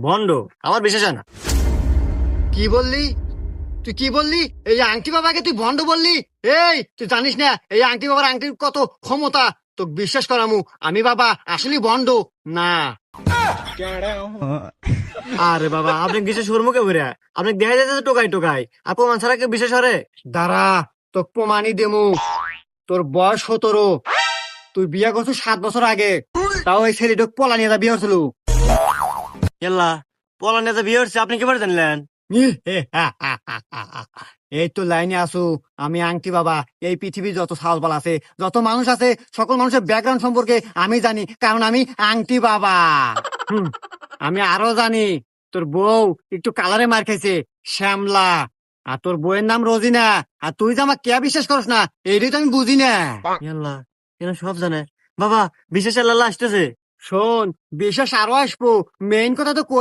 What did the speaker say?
ভন্ড, আমার বিশ্বাস হয় না। কি বললি? তুই কি বললি? এই আংটি বাবাকে তুই ভণ্ড বললি? এই তুই জানিস না এই আংটি বাবার আংটির কত ক্ষমতা? তোকে বিশ্বাস করামু আমি বাবা আসলে ভণ্ড না। আরে বাবা, আপনি বিশ্বাস করবো কে বইরা? আপনি দেখা যাচ্ছে টোকাই টোকাই, আর প্রমাণ ছাড়া কেউ বিশ্বাস করে? দাঁড়া, তোকে প্রমাণই দেমু। তোর বয়স 17, তুই বিয়ে করছিস 7 বছর আগে, তাও এই ছেলেটাকে পলা নিয়ে বিয়ে করছিল। এল্লা, পলা নেতা বিয়ে হচ্ছে, আপনি কি করে জানলেন? এই তো লাইনে আসু। আমি আংটি বাবা এই পৃথিবীর যত সাহসবাল আছে, যত মানুষ আছে, সকল মানুষের ব্যাকগ্রাউন্ড সম্পর্কে আমি জানি, কারণ আমি আংটি বাবা। হুম, আমি আরো জানি তোর বউ একটু কালারে মার খাইছে, শ্যামলা। আর তোর বউয়ের নাম রোজিনা। আর তুই যে আমার কে বিশ্বাস করস না, এইটাই তো আমি বুঝি না। এল্লা, এরা সব জানে। বাবা, বিশ্বাস আল্লাহ আসতেছে। শোন, বিশ্বাস আরো আসবো, মেইন কথা তো কই